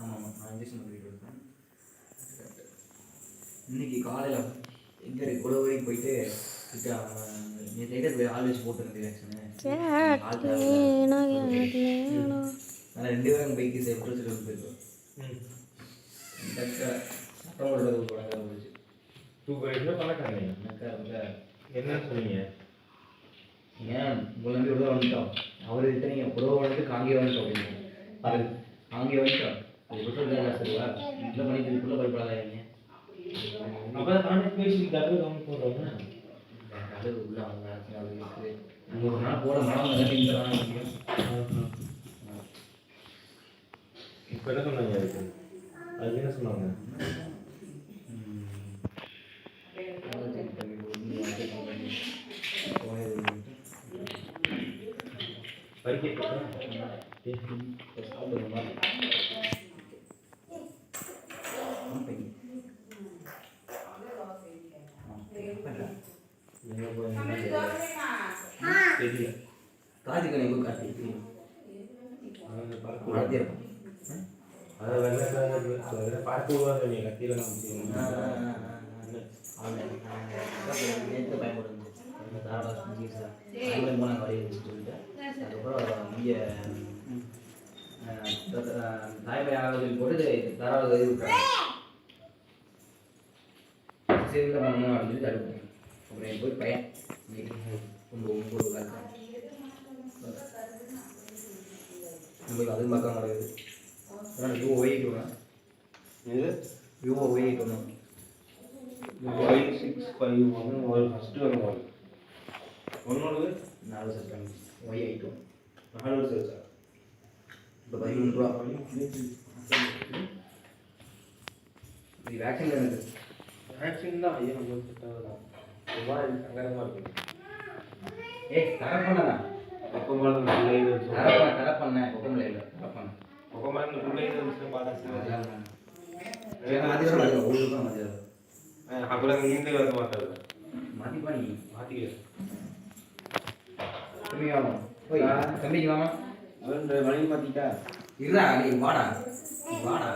ஆமாம் நான் இன்ஜெக்ஷன் போயிட்டு இருக்கேன். இன்னைக்கு காலையில் எங்கே இவ்வளோ வரைக்கும் போயிட்டு நேற்று போய் ஆள் வச்சு போட்டுருந்தேன் வேக்சினு. ஆனால் 2 பேரும் பைக்கு விட்டு போயிருக்கோம். சட்டம் போடுறது பழக்கம் போச்சு. என்ன பழக்கம் என்ன சொன்னீங்க? ஏன் உங்களை நம்பி உள்ள வந்துட்டோம். அவர் இத்தனைங்க உறவு வந்து காங்கே வந்துட்டோம் அப்படின்னு அது காங்கே வந்துட்டோம். அது விட்டு சரிவா இல்லை பண்ணிட்டு இதுக்குள்ளே பயப்படாதீங்க. அப்போ நானே பேசிக்கிட்டாரு கவனம் போடுறோங்க. அது உள்ள அவங்க அது இருக்குது. அங்கே ஒரு நாள் போட மனம் கட்டிட்டு முடியும். இப்போ என்ன சொன்னாங்க? அதுக்கு என்ன சொன்னாங்க? காதிக்கணி காட்டி அதை வெள்ளை பார்த்து விடுவாங்க. நீ கத்தியில் நேற்று பயன்படுது போனாங்க வழியை வச்சு சொல்லிட்டு அதுக்கப்புறம் இங்கே தாய்மொழி ஆகுதுன்னு போட்டு தாராள இது விட்டாங்க. சரியில் பண்ணணும் அப்படின்னு சொல்லி தடுப்பு. அப்புறம் என் போய் பையன் ஒன்பது காலத்தில் நம்மளுக்கு அதுவும் பார்க்க மாட்டேங்குது. அதனால் விவோ ஒயிட்டுவேன். இது விவோ ஒயிட்டுவேன். 565 ஒரு ஃபஸ்ட்டு வருவாங்க. ஒன்னோடது 4 செகண்ட் ஒய்8 4 வருஷம் சார். இப்போ 13 ரூபா. இது வேக்சின் தானே? வேக்சின் தான். ஐயா நம்ம கிட்ட ரொம்ப சங்கடமாக இருக்குது. தரப் பண்ணதா எப்போ மாதிரி தரப் பண்ணேன் பொக்கமில்ல இல்லை தரப் பண்ணேன் எப்போ மாதிரி உள்ளே விஷயம் பார்த்தா அப்புறம் நீங்களே வந்து மாட்டாது மாற்றிப்பா. நீ மாற்றிக்க தம்பி வாங்க போய் தம்பிக்கு வாமா மணி மாற்றிட்டா இருடா நீ வாடா வாடா